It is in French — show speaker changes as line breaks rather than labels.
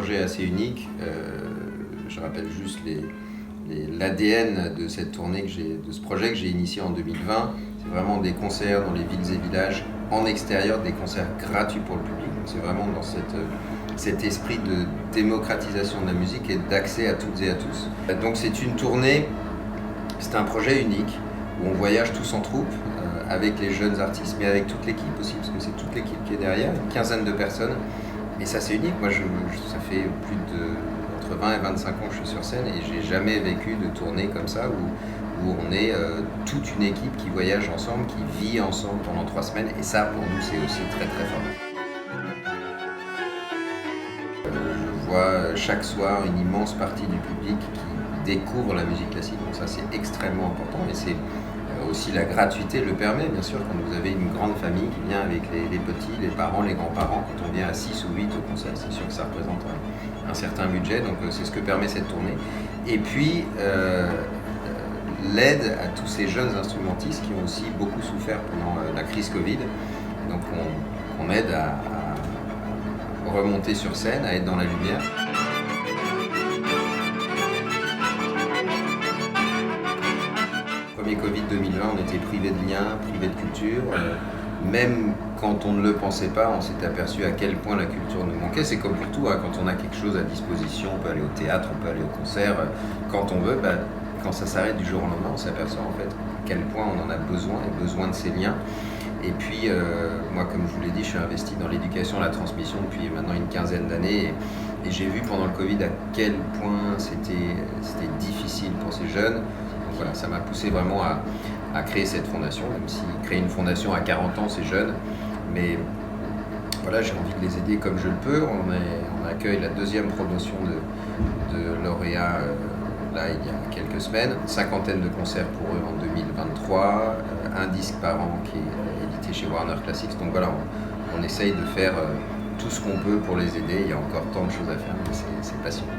projet assez unique. Je rappelle juste l'ADN de cette tournée, de ce projet que j'ai initié en 2020. C'est vraiment des concerts dans les villes et villages en extérieur, des concerts gratuits pour le public. Donc c'est vraiment dans cet esprit de démocratisation de la musique et d'accès à toutes et à tous. Donc c'est une tournée, c'est un projet unique où on voyage tous en troupe avec les jeunes artistes, mais avec toute l'équipe aussi, parce que c'est toute l'équipe qui est derrière, une quinzaine de personnes. Et ça c'est unique. Moi ça fait entre 20 et 25 ans que je suis sur scène et j'ai jamais vécu de tournée comme ça où on est toute une équipe qui voyage ensemble, qui vit ensemble pendant 3 semaines. Et ça pour nous c'est aussi très très fort. Je vois chaque soir une immense partie du public qui découvre la musique classique, donc ça c'est extrêmement important. Et c'est aussi la gratuité le permet, bien sûr, quand vous avez une grande famille qui vient avec les petits, les parents, les grands-parents. Quand on vient à 6 ou 8 au concert, c'est sûr que ça représente un certain budget, donc c'est ce que permet cette tournée. Et puis l'aide à tous ces jeunes instrumentistes qui ont aussi beaucoup souffert pendant la crise Covid. Donc on aide à remonter sur scène, à être dans la lumière. Premier Covid 2020, on était privé de liens, privé de culture. Même quand on ne le pensait pas, on s'est aperçu à quel point la culture nous manquait. C'est comme pour tout, hein, quand on a quelque chose à disposition, on peut aller au théâtre, on peut aller au concert, quand on veut. Quand ça s'arrête du jour au lendemain, on s'aperçoit en fait à quel point on en a besoin de ces liens. Et puis, moi, comme je vous l'ai dit, je suis investi dans l'éducation et la transmission depuis maintenant une quinzaine d'années. Et j'ai vu pendant le Covid à quel point c'était difficile pour ces jeunes. Donc voilà, ça m'a poussé vraiment à créer cette fondation, même si créer une fondation à 40 ans, c'est jeune. Mais voilà, j'ai envie de les aider comme je le peux. On accueille la 2e promotion de lauréats là, il y a quelques semaines. 50aine de concerts pour eux en 2023. Un disque par an qui est édité chez Warner Classics. Donc voilà, on essaye de faire tout ce qu'on peut pour les aider. Il y a encore tant de choses à faire, mais c'est passionnant.